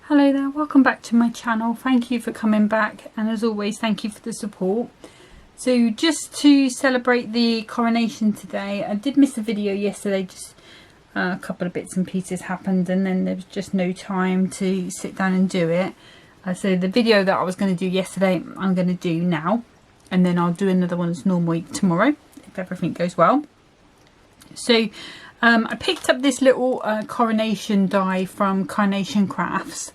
Hello there, welcome back to my channel. Thank you for coming back, and as always thank you for the support. So just to celebrate the coronation today, I did miss a video yesterday, just a couple of bits and pieces happened and then there was just no time to sit down and do it. So the video that I was going to do yesterday I'm going to do now, and then I'll do another one as normal tomorrow if everything goes well. So I picked up this little coronation die from Carnation crafts,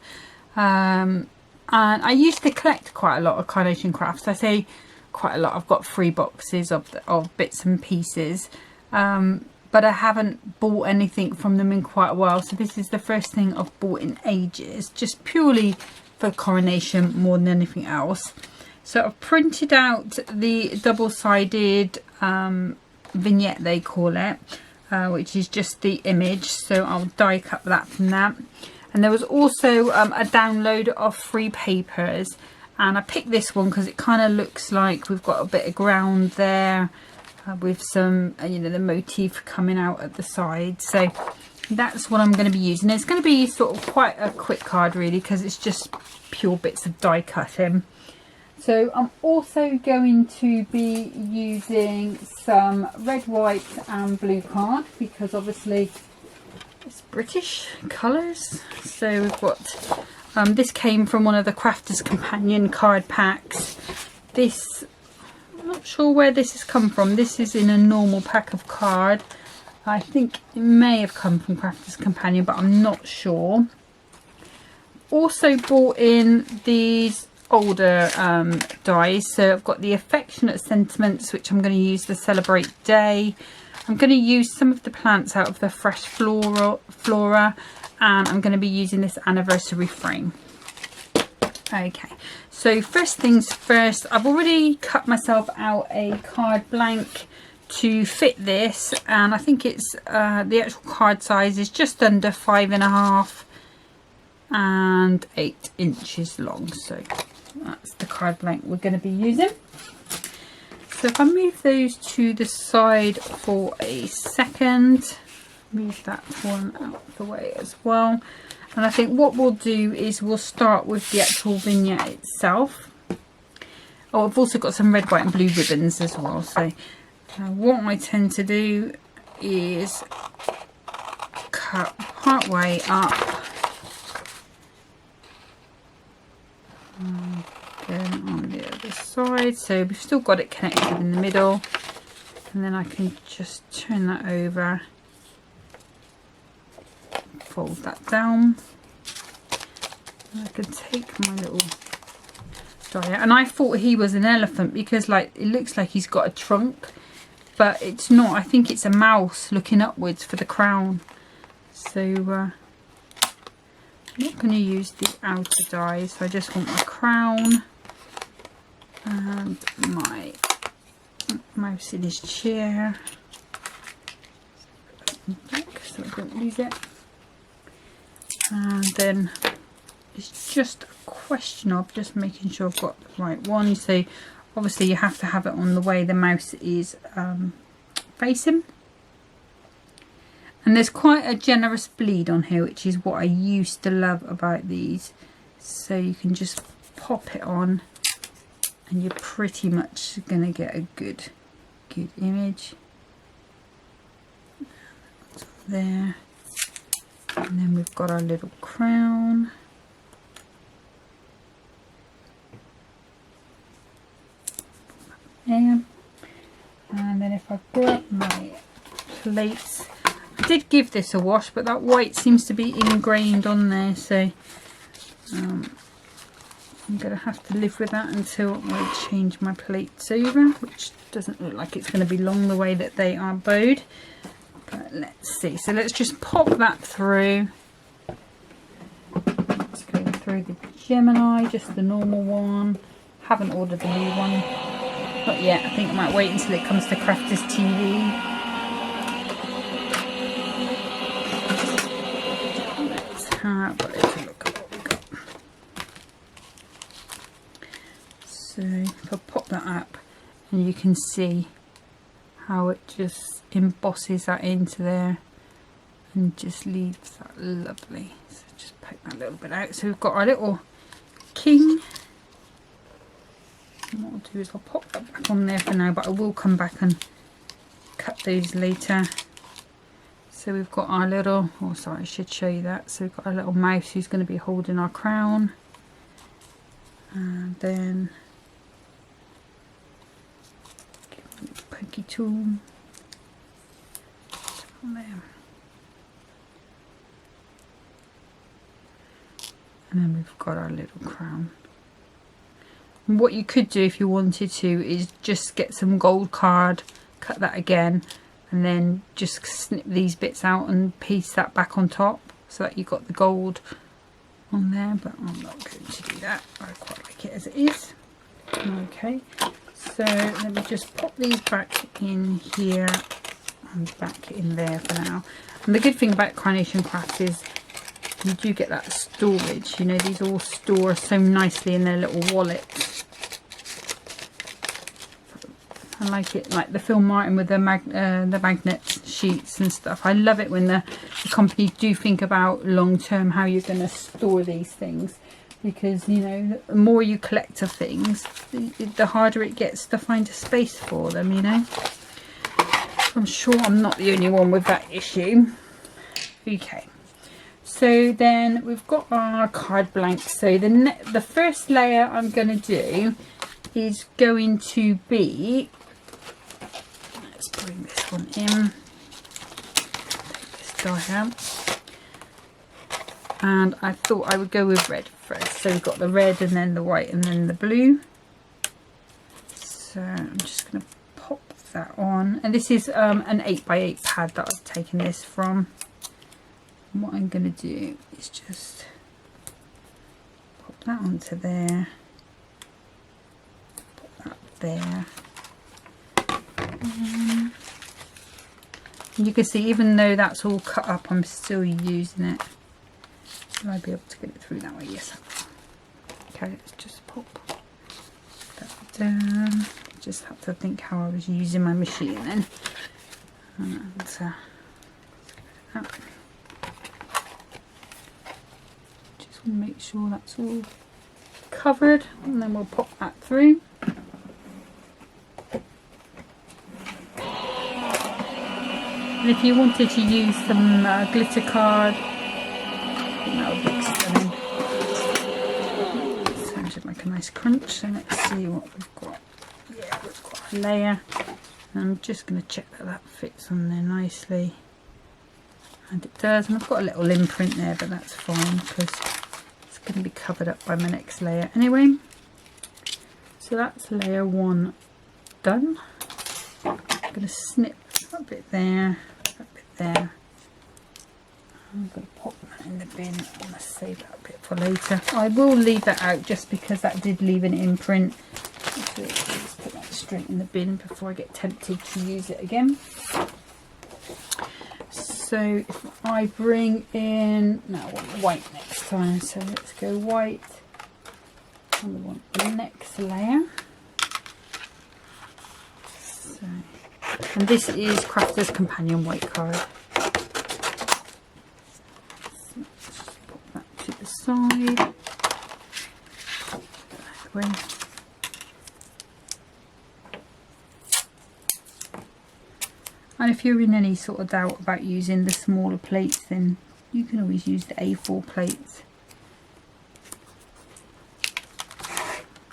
and I used to collect quite a lot of Carnation crafts. I say quite a lot, I've got 3 boxes of bits and pieces, but I haven't bought anything from them in quite a while, so this is the first thing I've bought in ages, just purely for coronation more than anything else. So I've printed out the double-sided vignette, they call it, which is just the image, so I'll die cut that from that. And there was also a download of 3 papers, and I picked this one because it kind of looks like we've got a bit of ground there with some you know, the motif coming out at the side. So that's what I'm going to be using. It's going to be sort of quite a quick card really, because it's just pure bits of die cutting. So I'm also going to be using some red, white and blue card, because obviously it's British colours. So we've got, this came from one of the Crafter's Companion card packs. This, I'm not sure where this has come from. This is in a normal pack of card. I think it may have come from Crafter's Companion, but I'm not sure. Also bought in these older dies, so I've got the Affectionate Sentiments, which I'm going to use to celebrate day. I'm going to use some of the plants out of the Fresh Flora, and I'm going to be using this Anniversary frame. Okay, so first things first, I've already cut myself out a card blank to fit this, and I think it's the actual card size is just under 5.5 and 8 inches long. So that's the card blank we're going to be using. So if I move those to the side for a second, move that one out of the way as well. And I think what we'll do is we'll start with the actual vignette itself. Oh, I've also got some red, white and blue ribbons as well. So what I tend to do is cut part way up. Then on the other side, so we've still got it connected in the middle, and then I can just turn that over, fold that down, and I can take my little die out. And I thought he was an elephant because like it looks like he's got a trunk, but it's not. I think it's a mouse looking upwards for the crown. So I'm not going to use the outer die, so I just want my crown and my mouse in his chair, so I don't lose it. And then it's just a question of just making sure I've got the right one. So obviously you have to have it on the way the mouse is facing. And there's quite a generous bleed on here, which is what I used to love about these. So you can just pop it on and you're pretty much going to get a good image. So there. And then we've got our little crown. There. And then if I grab my plates, I did give this a wash, but that white seems to be ingrained on there, so I'm going to have to live with that until I change my plates over, which doesn't look like it's going to be long the way that they are bowed. But let's see. So let's just pop that through. Let's go through the Gemini, just the normal one. Haven't ordered the new one. Not yet. I think I might wait until it comes to Crafter's TV. Have a little look at what we got. So if I pop that up, and you can see how it just embosses that into there and just leaves that lovely. So just poke that little bit out. So we've got our little king. And what I'll do is I'll pop that back on there for now, but I will come back and cut those later. So we've got our little, oh sorry, I should show you that. So we've got our little mouse who's going to be holding our crown. And then pokey tool on there. And then we've got our little crown. And what you could do if you wanted to is just get some gold card, cut that again, and then just snip these bits out and piece that back on top so that you've got the gold on there, but I'm not going to do that. I quite like it as it is. Okay, so let me just pop these back in here and back in there for now. And the good thing about Carnation Crafts is you do get that storage. You know, these all store so nicely in their little wallets. I like it, like the Phil Martin with the magnet sheets and stuff. I love it when the companies do think about long term how you're going to store these things, because you know, the more you collect of things, the harder it gets to find a space for them, you know. I'm sure I'm not the only one with that issue. Okay, so then we've got our card blanks. So the first layer I'm going to do is going to be, let's bring this one in, take this die out, and I thought I would go with red first. So we've got the red and then the white and then the blue. So I'm just going to pop that on, and this is an 8x8 pad that I've taken this from. And what I'm going to do is just pop that onto there, pop that there. And you can see, even though that's all cut up, I'm still using it. Will I be able to get it through that way? Yes, I will. Okay, let's just pop that down. Just have to think how I was using my machine then. And just want to make sure that's all covered, and then we'll pop that through. And if you wanted to use some glitter card, that would look stunning. So just make a nice crunch. So let's see what we've got. Yeah, we've got a layer. And I'm just going to check that that fits on there nicely. And it does. And I've got a little imprint there, but that's fine because it's going to be covered up by my next layer anyway. So that's layer one done. I'm going to snip that bit there, that bit there. I'm going to pop that in the bin. I'm going to save that bit for later. I will leave that out just because that did leave an imprint. So let's put that straight in the bin before I get tempted to use it again. So if I bring in, now I want white next time, so let's go white. And we want the next layer. So, and this is Crafter's Companion white card. So let's just put that to the side. That way. And if you're in any sort of doubt about using the smaller plates, then you can always use the A4 plates.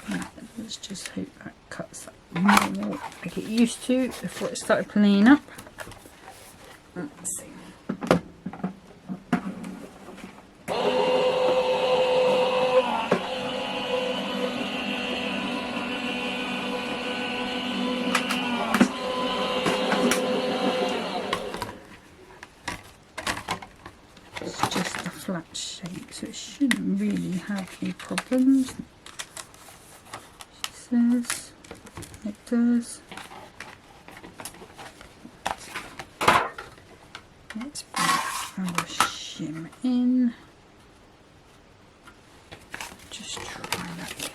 Now, let's just hope that cuts that more like it used to before it started playing up. Let's see. It's just a flat shape, so it shouldn't really have any problems. She says it does. Let's bring our shim in. Just try that again.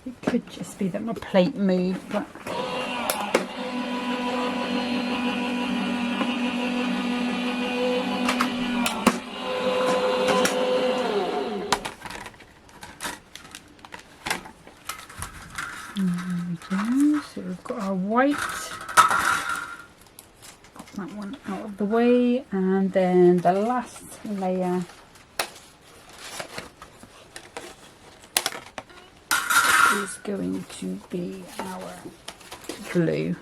It could just be that my plate moved, but white. Pop that one out of the way, and then the last layer is going to be our blue.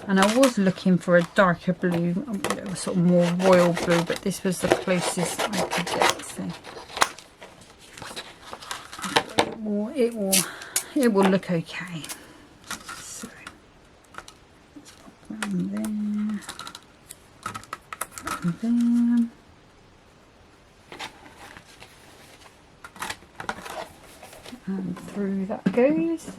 And I was looking for a darker blue, a sort of more royal blue, but this was the closest I could get. So it will look okay. So let's pop that in there, and there, and through that goes.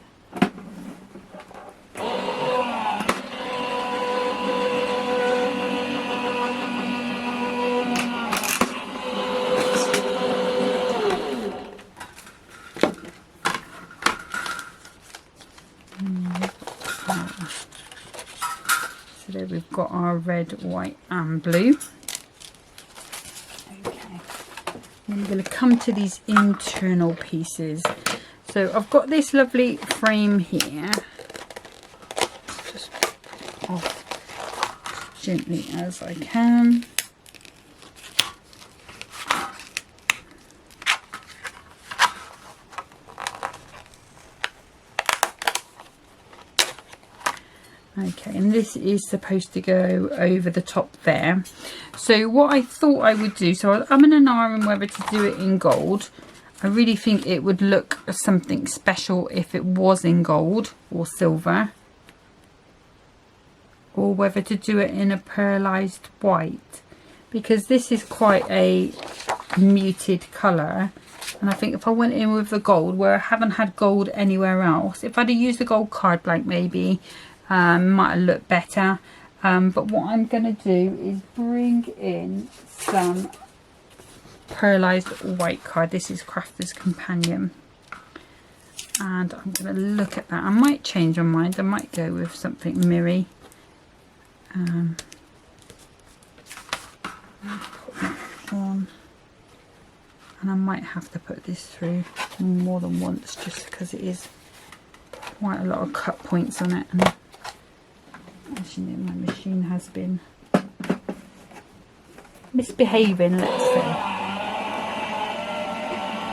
So there we've got our red, white and blue. Okay, then we're going to come to these internal pieces. So I've got this lovely frame here. Just put it off as gently as I can. Okay, and this is supposed to go over the top there. So what I thought I would do, so I'm in an iron whether to do it in gold. I really think it would look something special if it was in gold or silver, or whether to do it in a pearlized white, because this is quite a muted colour. And I think if I went in with the gold, where I haven't had gold anywhere else, if I'd have used the gold card blank, maybe might have looked better. But what I'm going to do is bring in some pearlized white card. This is Crafter's Companion, and I'm going to look at that. I might change my mind. I might go with something mirrory. Put that on, and I might have to put this through more than once, just because it is quite a lot of cut points on it. And as you know, my machine has been misbehaving, let's say.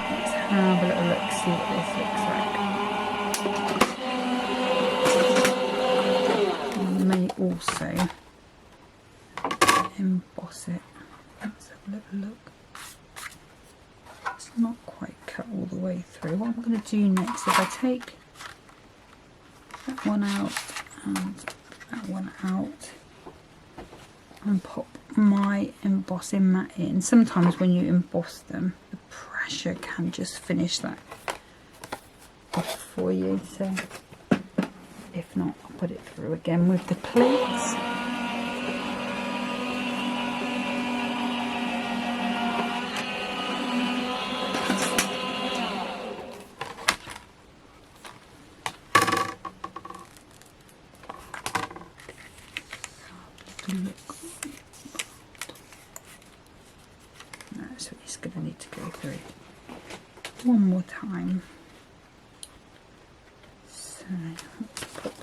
Let's have a little look, see what this looks like. I may also emboss it. Let's have a little look. It's not quite cut all the way through. What I'm going to do next, if I take that one out and that one out and pop my embossing mat in. Sometimes when you emboss them, the pressure can just finish that off for you. So if not, I'll put it through again with the plates. So it's going to need to go through one more time. So let's put,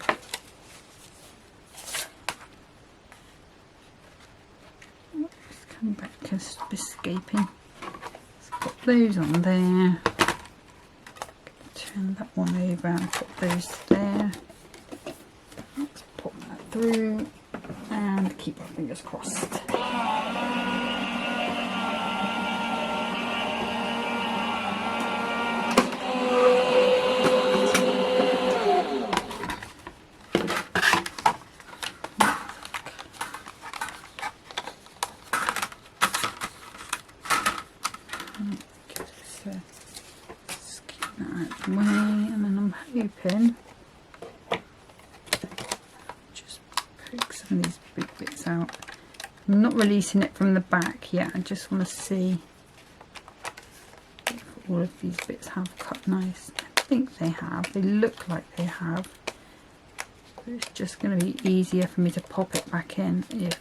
let's come back because it's escaping. Let's put those on there. Turn that one over and put those there. Let's pop that through and keep our fingers crossed. Open, just pick some of these big bits out. I'm not releasing it from the back yet. I just want to see if all of these bits have cut nice. I think they have. They look like they have. But it's just going to be easier for me to pop it back in if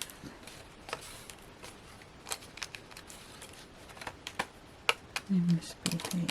it must be here.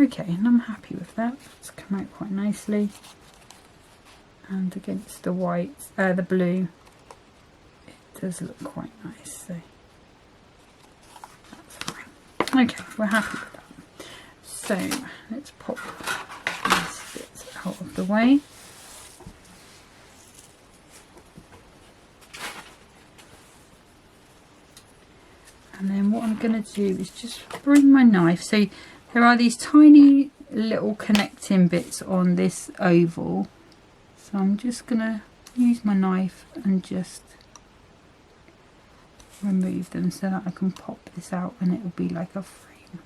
Okay, and I'm happy with that. It's come out quite nicely. And against the white, the blue, it does look quite nice. So that's fine. Okay, we're happy with that. So let's pop these bits out of the way. And then what I'm going to do is just bring my knife. So there are these tiny little connecting bits on this oval. So I'm just going to use my knife and just remove them so that I can pop this out and it will be like a frame.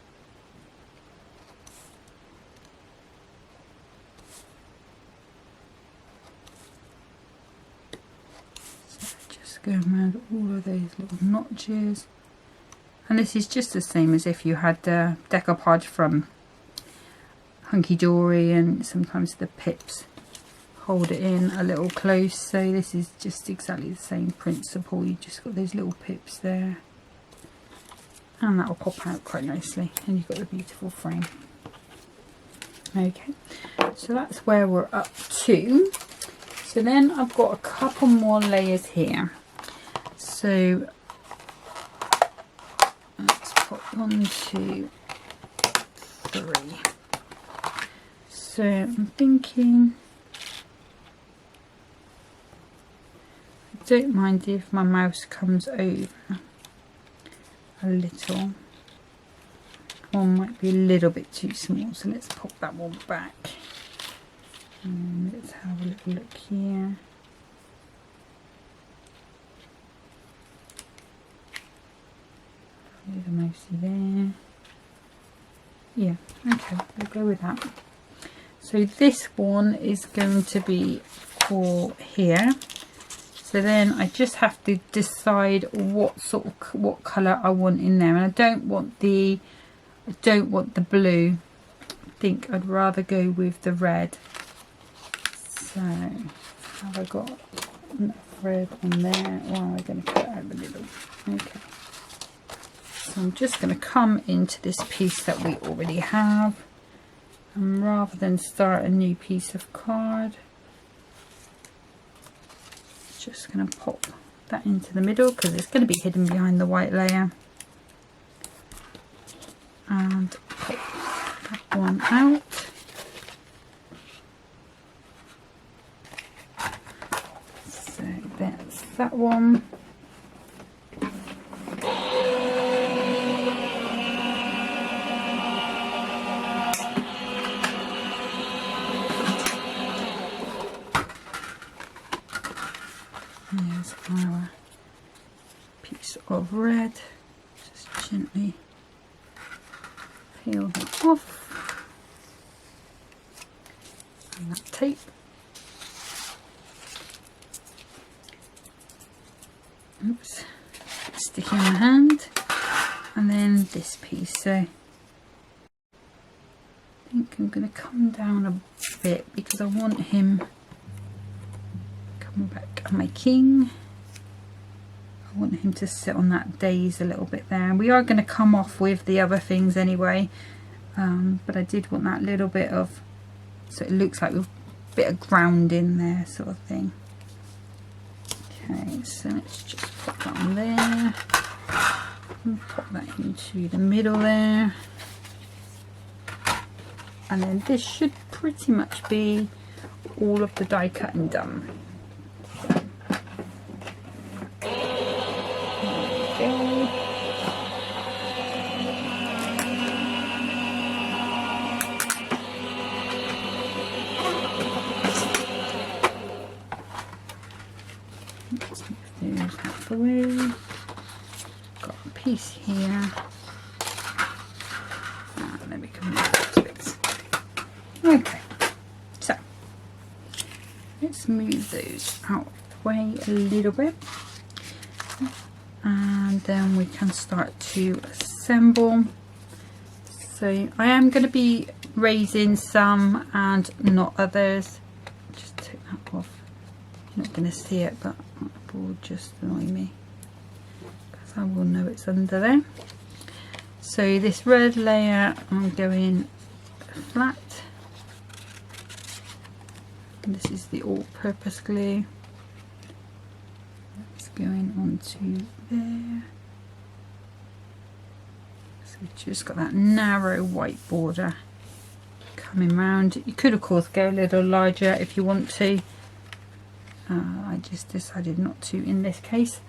So just go around all of those little notches. And this is just the same as if you had decoupage from Hunky Dory, and sometimes the pips hold it in a little close. So this is just exactly the same principle. You just got those little pips there, and that will pop out quite nicely, and you've got the beautiful frame. Okay, so that's where we're up to. So then I've got a couple more layers here. So let's put 1, 2, 3. So I'm thinking, I don't mind if my mouse comes over a little. One might be a little bit too small, so let's pop that one back. And let's have a little look here. Leave the mousey there. Yeah, okay, we'll go with that. So this one is going to be for here. So then I just have to decide what colour I want in there, and I don't want the blue. I think I'd rather go with the red. So have I got enough red on there? Or am I going to cut out the middle? Okay. So I'm just going to come into this piece that we already have, and rather than start a new piece of card, just going to pop that into the middle because it's going to be hidden behind the white layer, and pop that one out. So that's that one. There's our piece of red. Just gently peel that off. And that tape. Oops, stick in my hand. And then this piece. So I think I'm going to come down a bit because I want him back on my king. I want him to sit on that daze a little bit there, and we are going to come off with the other things anyway, but I did want that little bit of, so it looks like a bit of ground in there sort of thing. Okay, so let's just put that on there and pop that into the middle there, and then this should pretty much be all of the die cutting done. Let's move those out the way. Got a piece here. And then we can move that to bits. Okay, so let's move those out of the way a little bit. And then we can start to assemble. So I am going to be raising some and not others. Just take that off. You're not going to see it, but it will just annoy me because I will know it's under there. So this red layer I'm going flat. And this is the all-purpose glue. That's going onto there. So we've just got that narrow white border coming round. You could of course go a little larger if you want to. I just decided not to in this case.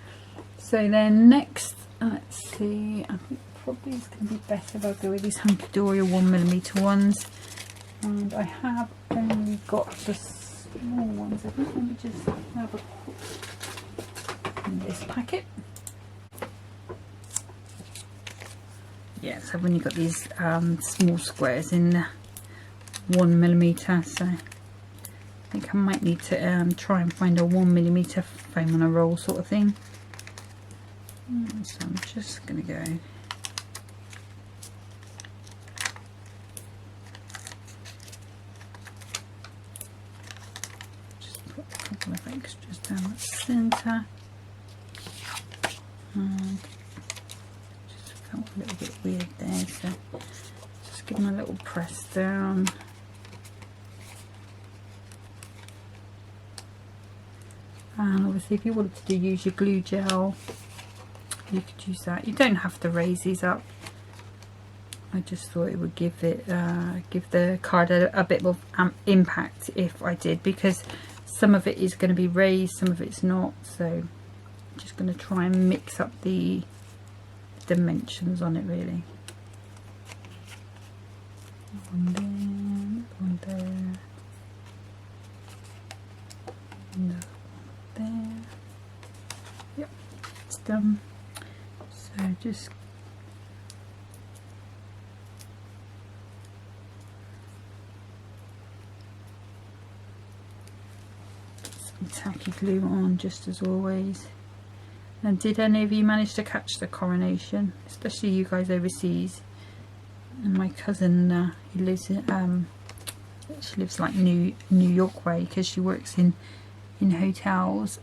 So then next, let's see, I think probably it's going to be better if I go with these Hunky Dory 1mm ones. And I have only got the small ones. I think let me just have a look in this packet. Yeah, so when you've got these small squares in 1mm, so I think I might need to try and find a 1mm foam on a roll sort of thing. So I'm just going to go just put a couple of extras down the centre. Just felt a little bit weird there, so just give them a little press down. And obviously if you wanted to use your glue gel, you could use that. You don't have to raise these up. I just thought it would give it give the card a bit more impact if I did, because some of it is going to be raised, some of it's not. So I'm just going to try and mix up the dimensions on it really. One there, another one there. Yep, it's done. So just some tacky glue on just as always. And did any of you manage to catch the Coronation, especially you guys overseas? And my cousin, he lives in she lives like New York way, because she works in hotels,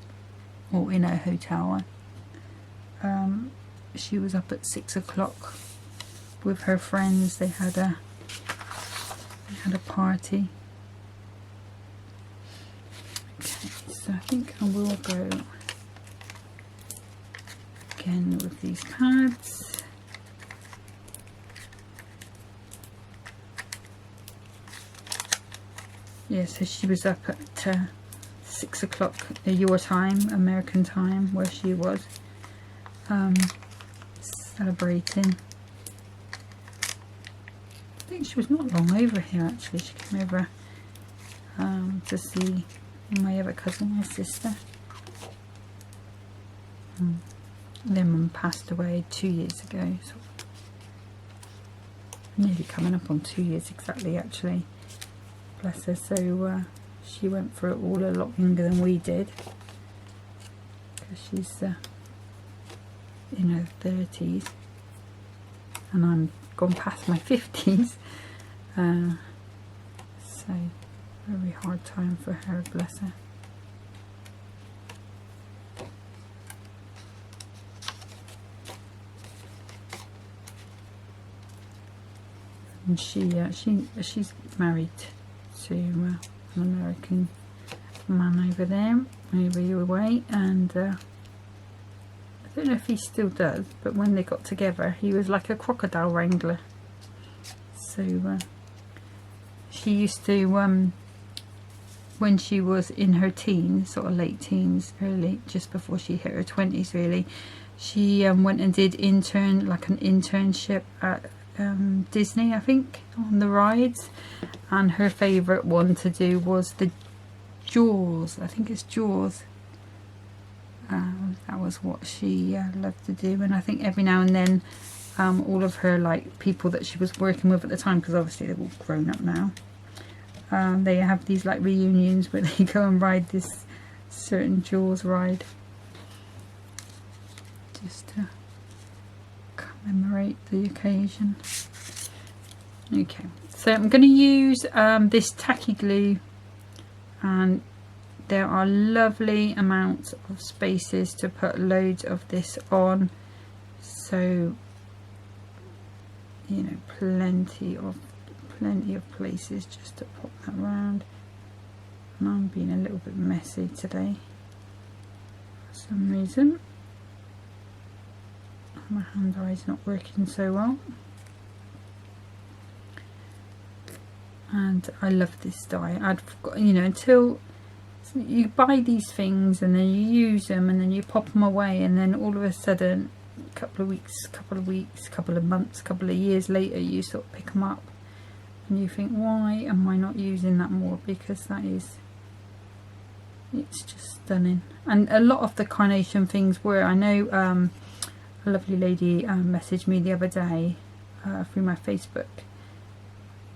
or in a hotel. She was up at 6 o'clock with her friends. They had a party. Okay, so I think I will go again with these pads. Yeah, so she was up at 6 o'clock your time, American time, where she was celebrating. I think she was not long over here actually. She came over to see my other cousin, my sister. Their mum passed away 2 years ago, so nearly coming up on 2 years exactly actually. Bless her. So she went through it all a lot younger than we did, because she's in her 30s and I'm gone past my 50s, so very hard time for her, bless her. And she's married to an American man over there, over your way, and I don't know if he still does, but when they got together he was like a crocodile wrangler. So she used to, when she was in her teens, sort of late teens, early, just before she hit her 20s really, she went and did an internship at Disney, I think, on the rides, and her favourite one to do was the Jaws. I think it's Jaws. That was what she loved to do, and I think every now and then all of her like people that she was working with at the time, because obviously they're all grown up now, they have these like reunions where they go and ride this certain Jaws ride, just to commemorate the occasion. Okay, so I'm going to use this tacky glue, and there are lovely amounts of spaces to put loads of this on, so you know, plenty of plenty of places just to pop that around. And I'm being a little bit messy today for some reason. My hand eye's not working so well. And I love this die. I'd forgotten, you know, until you buy these things and then you use them and then you pop them away, and then all of a sudden, a couple of weeks, couple of months, couple of years later, you sort of pick them up and you think, why am I not using that more? Because that is, it's just stunning. And a lot of the Carnation things were, I know a lovely lady messaged me the other day through my Facebook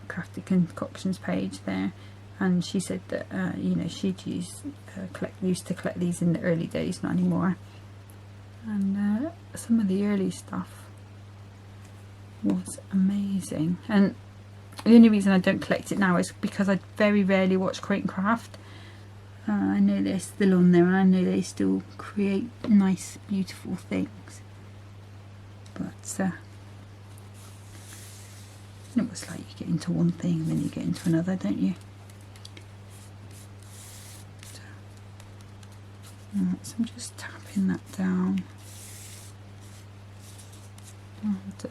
Crafty Concoctions page there, and she said that you know, she'd used to collect these in the early days, not anymore, and some of the early stuff was amazing. And the only reason I don't collect it now is because I very rarely watch Create and Craft. I know they're still on there and I know they still create nice beautiful things, but it was like you get into one thing and then you get into another, don't you? So I'm just tapping that down. And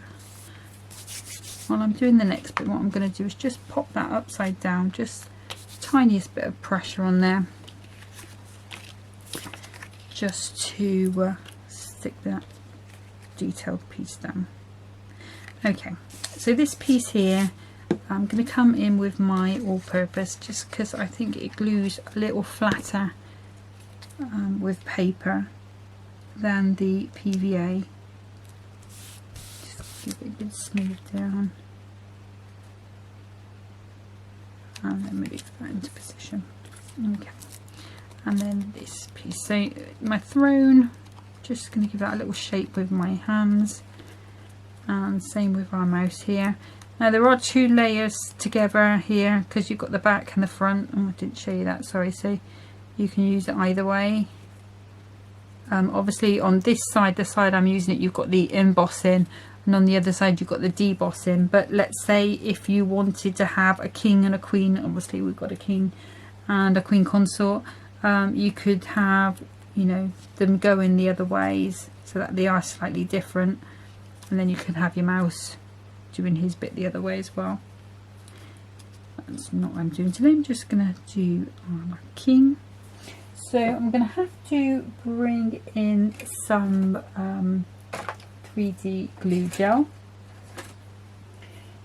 while I'm doing the next bit, what I'm going to do is just pop that upside down, just the tiniest bit of pressure on there, just to stick that detailed piece down. Okay, so this piece here, I'm going to come in with my all-purpose just because I think it glues a little flatter with paper than the PVA. Just give it a good smooth down and then move that into position. Okay, and then this piece, so my throne, just going to give that a little shape with my hands. And same with our mouse here. Now there are two layers together here because you've got the back and the front. Oh, I didn't show you that, sorry. So you can use it either way. Obviously on this side, the side I'm using it, you've got the embossing, and on the other side you've got the debossing. But let's say if you wanted to have a king and a queen, obviously we've got a king and a queen consort, you could have, you know, them going the other ways so that they are slightly different. And then you can have your mouse doing his bit the other way as well. That's not what I'm doing today. I'm just going to do my king. So I'm going to have to bring in some 3D glue gel.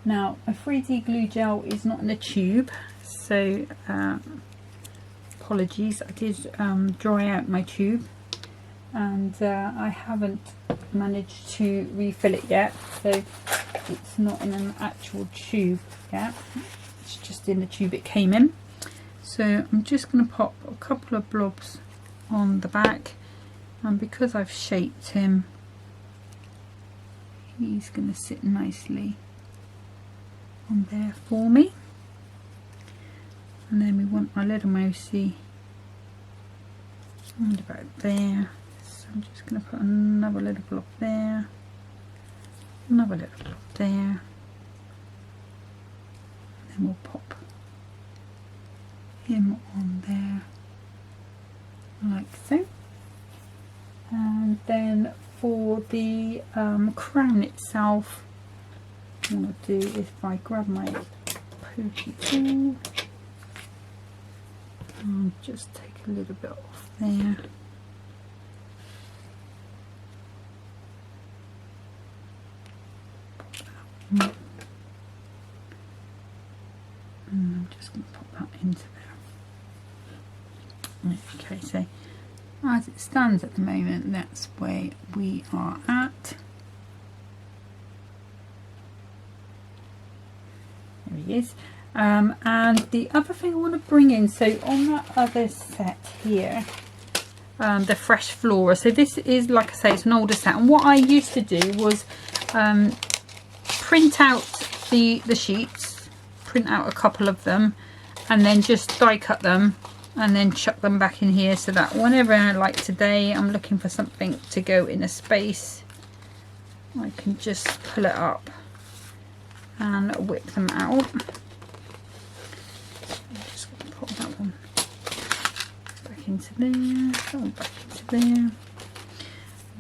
Now, a 3D glue gel is not in a tube, so apologies. I did dry out my tube, and I haven't managed to refill it yet, so it's not in an actual tube yet, it's just in the tube it came in. So I'm just going to pop a couple of blobs on the back, and because I've shaped him, he's going to sit nicely on there for me. And then we want our little mousey around about there. I'm just going to put another little blob there, another little blob there, and then we'll pop him on there like so. And then for the crown itself, what I'm going to do is if I grab my pokey tool and just take a little bit off there. And I'm just going to pop that into there. Okay, so as it stands at the moment, that's where we are at. There he is. And the other thing I want to bring in, so on that other set here, the Fresh Flora, so this is, like I say, it's an older set, and what I used to do was print out the sheets, print out a couple of them, and then just die cut them and then chuck them back in here, so that whenever, like today, I'm looking for something to go in a space, I can just pull it up and whip them out. I'm just going to pop that one back into there, that one back into there.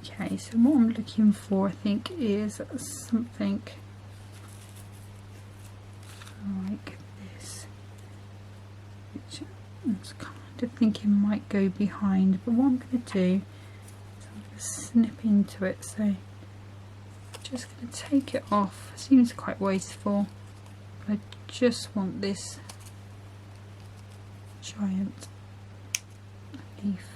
Okay, so what I'm looking for, I think, is something like this, which I'm kind of thinking might go behind, but what I'm going to do is I'm going to snip into it. So I'm just going to take it off. Seems quite wasteful, but I just want this giant leaf.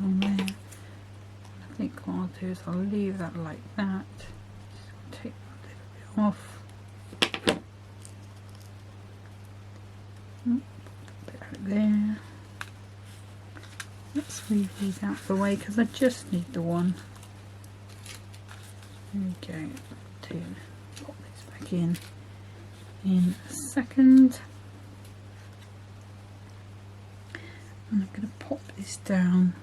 On there. I think what I'll do is I'll leave that like that. Just take that a little bit off. Put it out there. Let's move these out of the way because I just need the one. There we go. To pop this back in a second. And I'm going to pop this down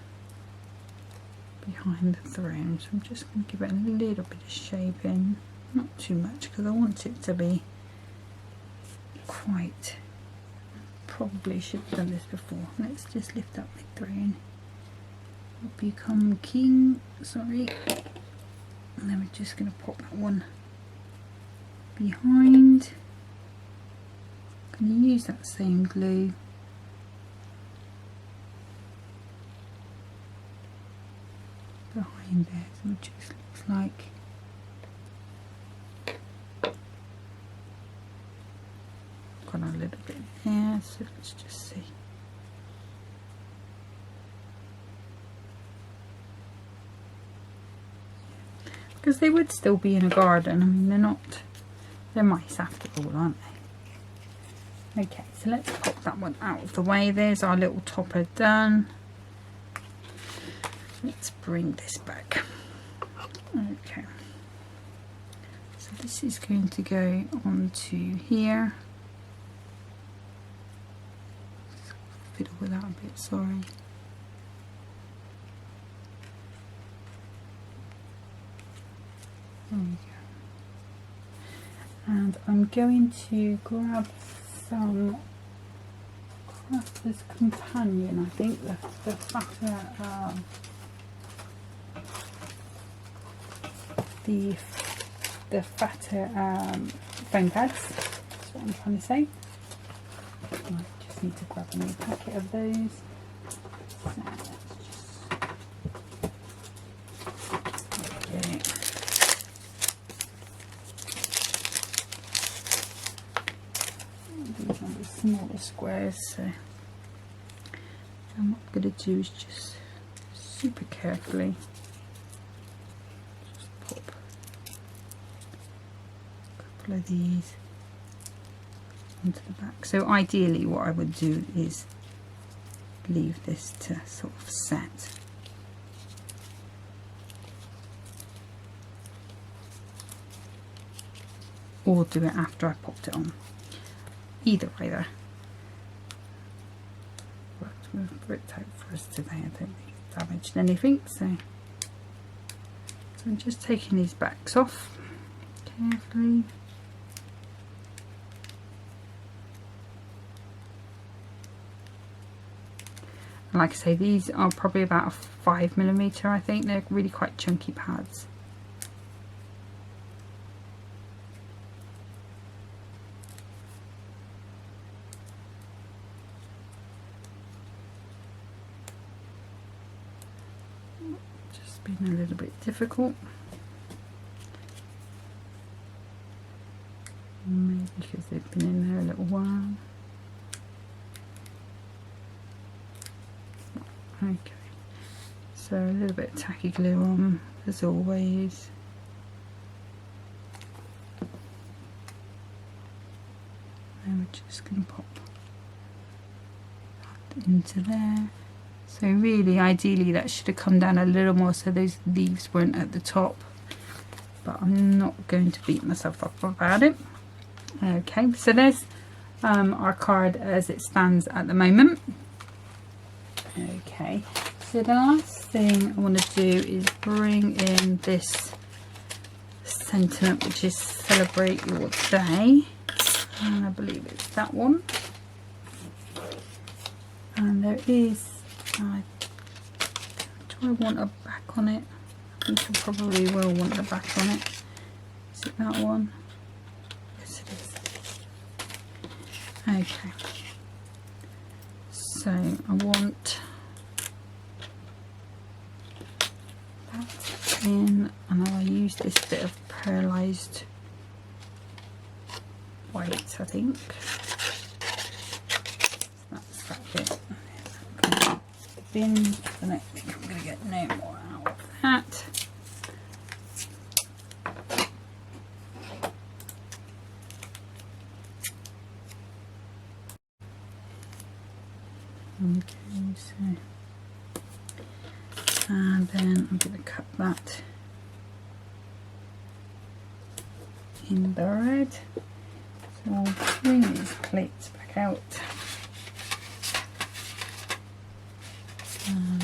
behind the throne, so I'm just going to give it a little bit of shaping, not too much because I want it to be quite, probably should have done this before. Let's just lift up the throne, become king, sorry, and then we're just going to pop that one behind. I'm going to use that same glue behind there, so it just looks like got a little bit there, so let's just see. Because they would still be in a garden. I mean, they're not, they're mice after all, aren't they? Okay, so let's pop that one out of the way. There's our little topper done. Let's bring this back. Okay, so this is going to go onto here. Fiddle with that a bit, sorry. There we go. And I'm going to grab some Crafter's Companion, I think, the fatter the fatter foam pads, that's what I'm trying to say. I just need to grab a new packet of those. So let's just, okay. These are the smaller squares, so and what I'm going to do is just super carefully of these onto the back. So ideally what I would do is leave this to sort of set. Or do it after I popped it on. Either way there. Worked out for us today. I don't think it's damaged anything, so I'm just taking these backs off carefully. Like I say, these are probably about a 5mm, I think. They're really quite chunky pads. Just been a little bit difficult. Maybe because they've been in there a little while. Okay, so a little bit of tacky glue on as always. And we're just going to pop that into there. So really, ideally, that should have come down a little more so those leaves weren't at the top. But I'm not going to beat myself up about it. Okay, so there's our card as it stands at the moment. Okay, So the last thing I want to do is bring in this sentiment, which is celebrate your day, and I believe it's that one. And there is, do I want a back on it? I think I probably will want the back on it. Is it that one? Yes it is. Okay, so I want that in, and I'll use this bit of pearlized white, I think. That's that bit. Bin, I don't think I'm going to get no more out of that. Okay, so, and then I'm going to cut that in the red. So I'll bring these plates back out. And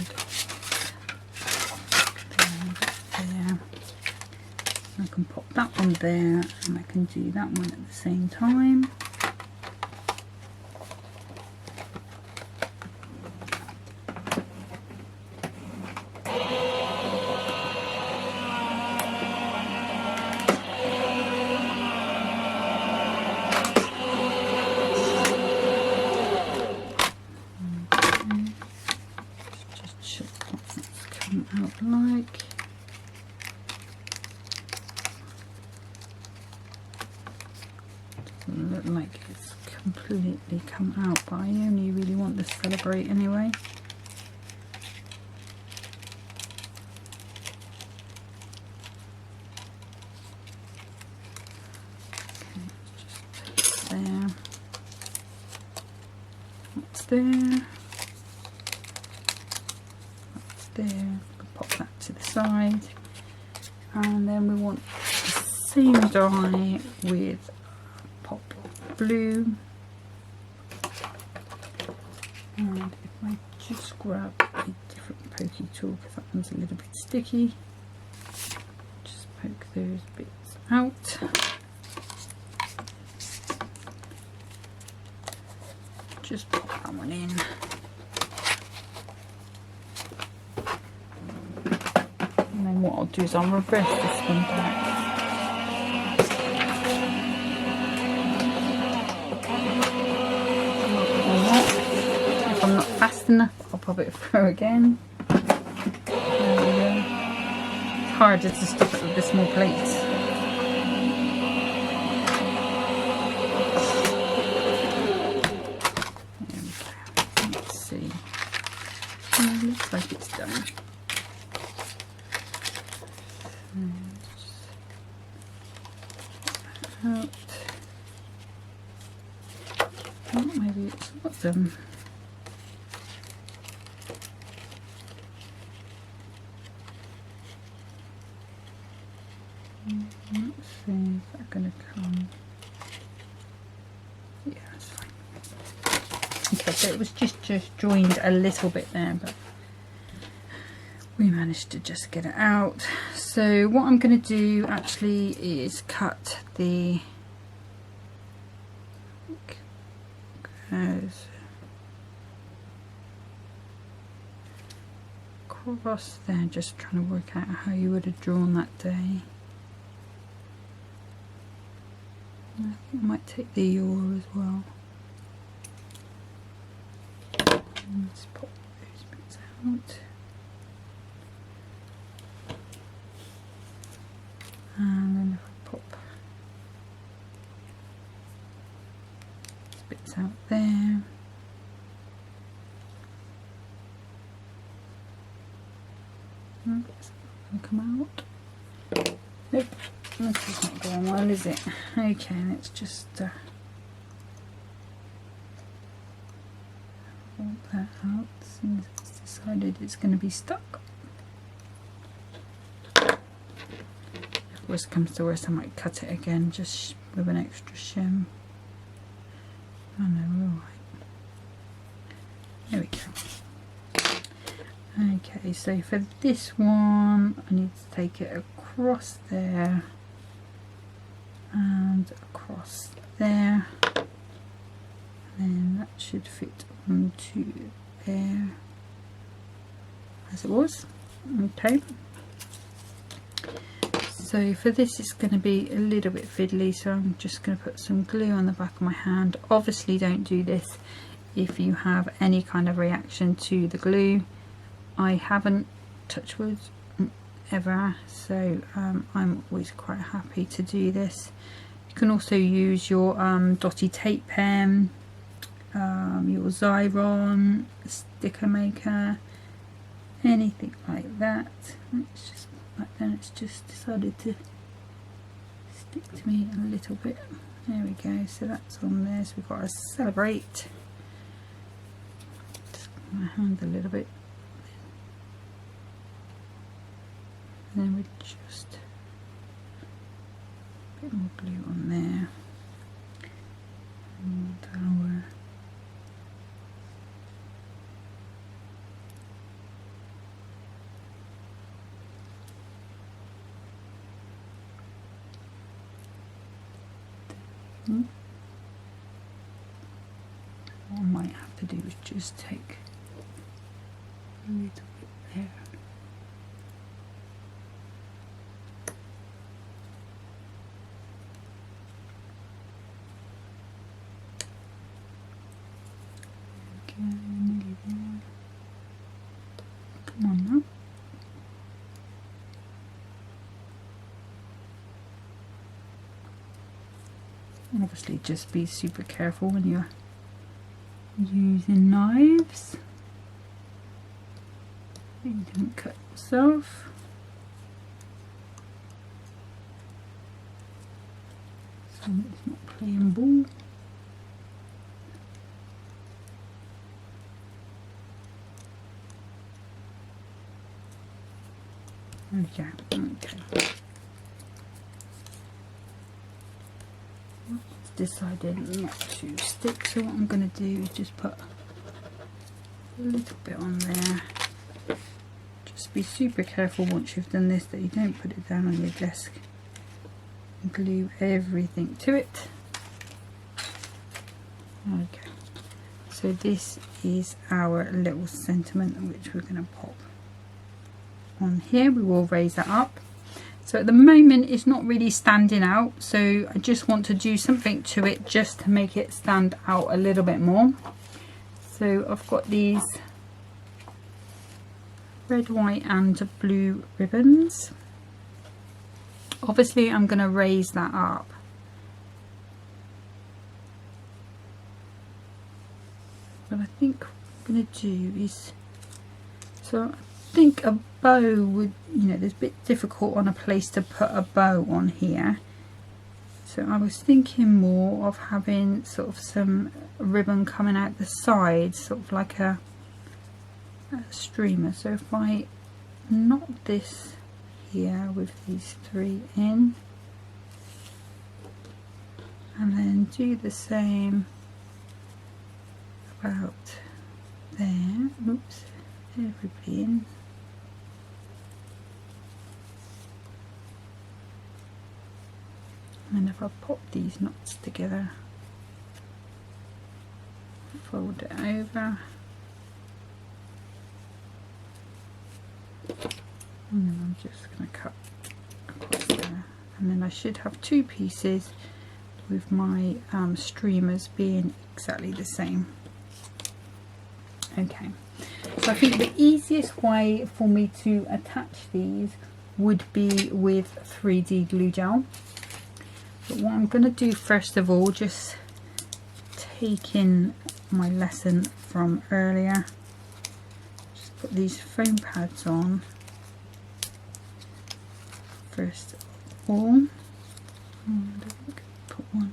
there. I can pop that one there, and I can do that one at the same time. Look like it's completely come out, but I only really want to celebrate anyway. Okay, let's just put it there. That's there. That's there. Pop that to the side, and then we want the same dye with pop blue, and if I just grab a different pokey tool, because that one's a little bit sticky, just poke those bits out. Just pop that one in. And then what I'll do is I'll reverse this one back. If I'm not fast enough, I'll pop it through again. There we go. It's harder to stop it with the small plates. There we go. Let's see. Oh, it looks like it's done. Out. Oh, maybe it's not them. Let's see, is that going to come? Yeah, that's fine. Okay, so it was just joined a little bit there, but we managed to just get it out. So what I'm going to do actually is cut the across there, just trying to work out how you would have drawn that day. I think I might take the yaw as well. Let's pop those bits out. And then if I pop these bits out there. It's not going to come out. Nope, this is not going well, is it? Okay, let's just hold that out since it's decided it's going to be stuck. If worst comes to worst, I might cut it again just with an extra shim. Oh no, we're alright. There we go. Okay, so for this one I need to take it across there and across there, and then that should fit onto there as it was. Okay, so for this it's going to be a little bit fiddly, so I'm just going to put some glue on the back of my hand. Obviously don't do this if you have any kind of reaction to the glue. I haven't, touch wood, ever, so I'm always quite happy to do this. You can also use your dotty tape pen, your Xyron sticker maker, anything like that. It's just like then it's just decided to stick to me a little bit. There we go, so that's on there. So we've got to celebrate. Just my hand a little bit. And then we just a bit more glue on there, and our what I might have to do is just take a little bit there. Nearly there. Come on now. And obviously just be super careful when you're using knives that you don't cut yourself. So it's not playing ball. Okay, okay. It's decided not to stick, so what I'm going to do is just put a little bit on there. Just be super careful once you've done this that you don't put it down on your desk and glue everything to it. Okay, so this is our little sentiment which we're going to pop on here. We will raise that up. So at the moment it's not really standing out, so I just want to do something to it just to make it stand out a little bit more. So I've got these red, white and blue ribbons. Obviously I'm going to raise that up. What I think what I'm going to do is, so I think a bow would, you know, there's a bit difficult on a place to put a bow on here. So I was thinking more of having sort of some ribbon coming out the side, sort of like a streamer. So if I knot this here with these three in, and then do the same about there. Oops, everybody in. And if I pop these knots together, fold it over, and then I'm just going to cut across there, and then I should have two pieces with my streamers being exactly the same. Okay, so I think the easiest way for me to attach these would be with 3D glue gel. But what I'm going to do first of all, just taking my lesson from earlier, just put these foam pads on first of all. And I think I put one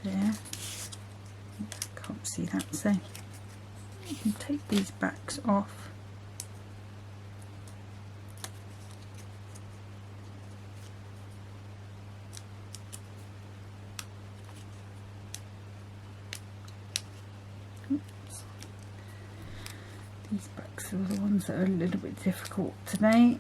there. Can't see that, so you can take these backs off. These are the ones that are a little bit difficult today.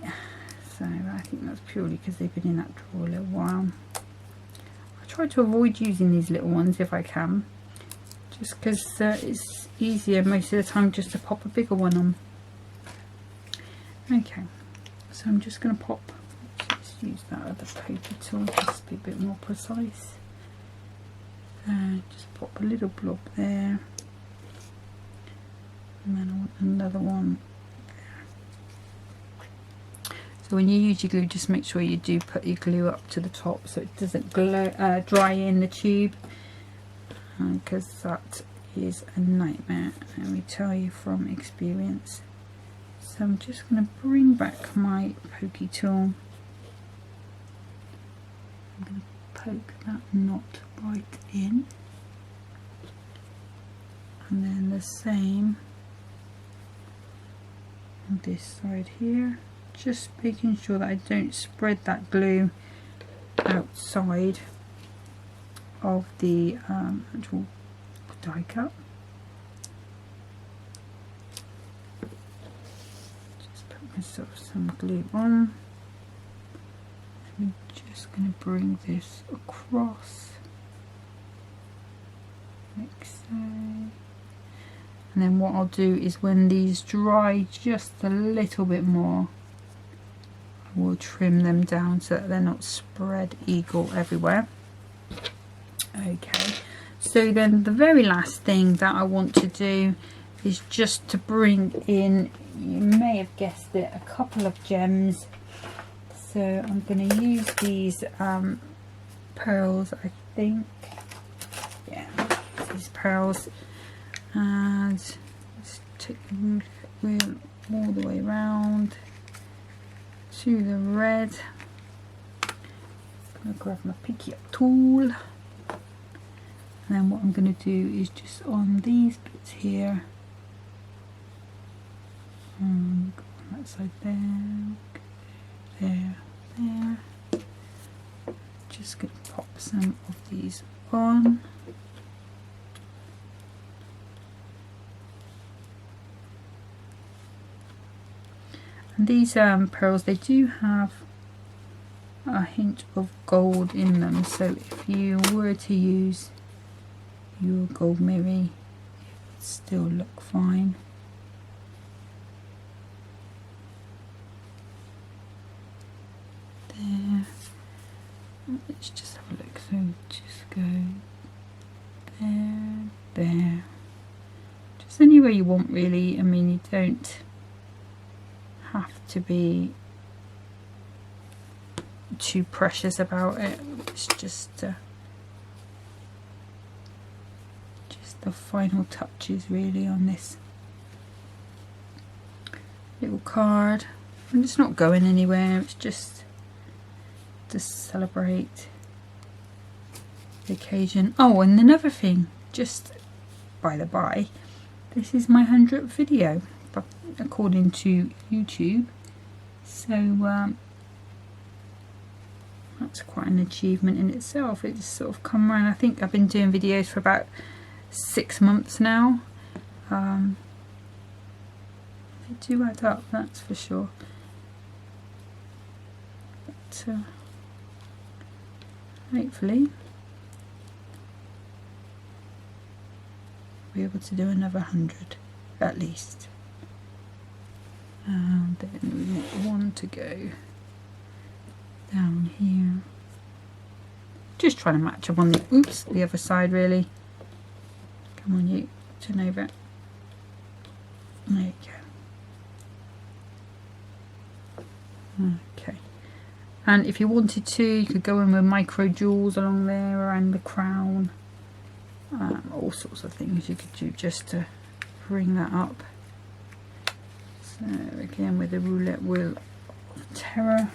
So I think that's purely because they've been in that drawer a little while. I try to avoid using these little ones if I can, just because it's easier most of the time just to pop a bigger one on. Okay, so I'm just going to pop, let's use that other paper tool just to be a bit more precise. Just pop a little blob there, and then I want another one there. So when you use your glue, just make sure you do put your glue up to the top so it doesn't dry in the tube, because that is a nightmare, let me tell you from experience. So I'm just going to bring back my pokey tool. I'm going to poke that knot right in, and then the same on this side here, just making sure that I don't spread that glue outside of the actual die cut. Just put myself some glue on. I'm just going to bring this across like so, and then what I'll do is when these dry just a little bit more, I will trim them down so that they're not spread eagle everywhere. Okay, so then the very last thing that I want to do is just to bring in, you may have guessed it, a couple of gems. So I'm going to use these pearls, I think. Yeah, these pearls, and let's take the wheel all the way around to the red. I'm going to grab my picky up tool, and then what I'm going to do is just on these bits here, on that side there, just going to pop some of these on. And these pearls, they do have a hint of gold in them, so if you were to use your gold mirror, it would still look fine. There, let's just have a look. So just go there, just anywhere you want really. I mean, you don't have to be too precious about it. It's just the final touches really on this little card, and it's not going anywhere. It's just to celebrate the occasion. Oh, and another thing, just by the by, this is my 100th video, but according to YouTube, so that's quite an achievement in itself. It's sort of come around. I think I've been doing videos for about 6 months now. They do add up, that's for sure. But hopefully be able to do another 100 at least. And then we want one to go down here. Just trying to match up on the other side really. Come on, you turn over. There you go. Okay. And if you wanted to, you could go in with micro jewels along there around the crown. All sorts of things you could do just to bring that up. So again with the roulette wheel of terror.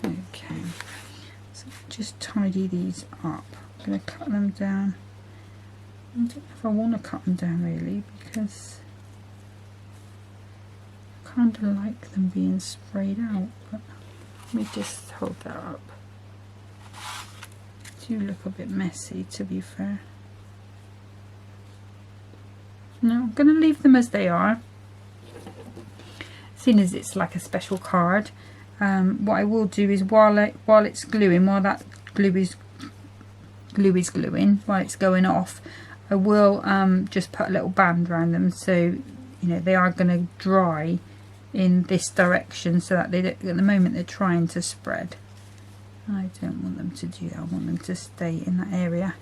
Okay, so just tidy these up. I'm going to cut them down. I don't know if I want to cut them down really, because I kind of like them being sprayed out, but let me just hold that up. They do look a bit messy, to be fair. No, I'm going to leave them as they are, seeing as it's like a special card. What I will do is while it's gluing, while that glue is gluing, while it's going off, I will just put a little band around them, so you know they are going to dry in this direction, so that they don't, at the moment they're trying to spread. I don't want them to do that. I want them to stay in that area.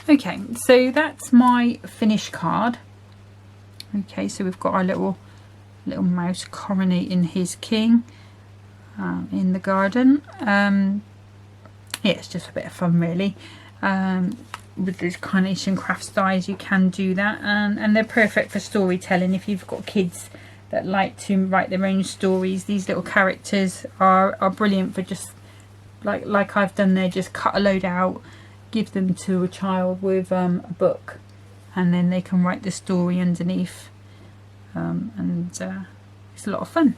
Okay, so that's my finished card. Okay, so we've got our little mouse coronating his king in the garden. Yeah, it's just a bit of fun really. With these Carnation craft dies you can do that, and they're perfect for storytelling. If you've got kids that like to write their own stories, these little characters are brilliant for just like I've done there. Just cut a load out, give them to a child with a book, and then they can write the story underneath, and it's a lot of fun.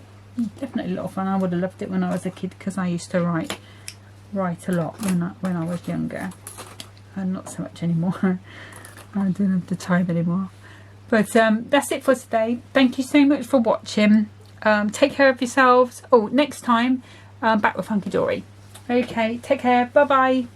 Definitely a lot of fun. I would have loved it when I was a kid, because I used to write a lot when I was younger, and not so much anymore. I don't have the time anymore. But that's it for today. Thank you so much for watching. Take care of yourselves. Oh, next time back with Hunky Dory. Okay, take care. Bye bye.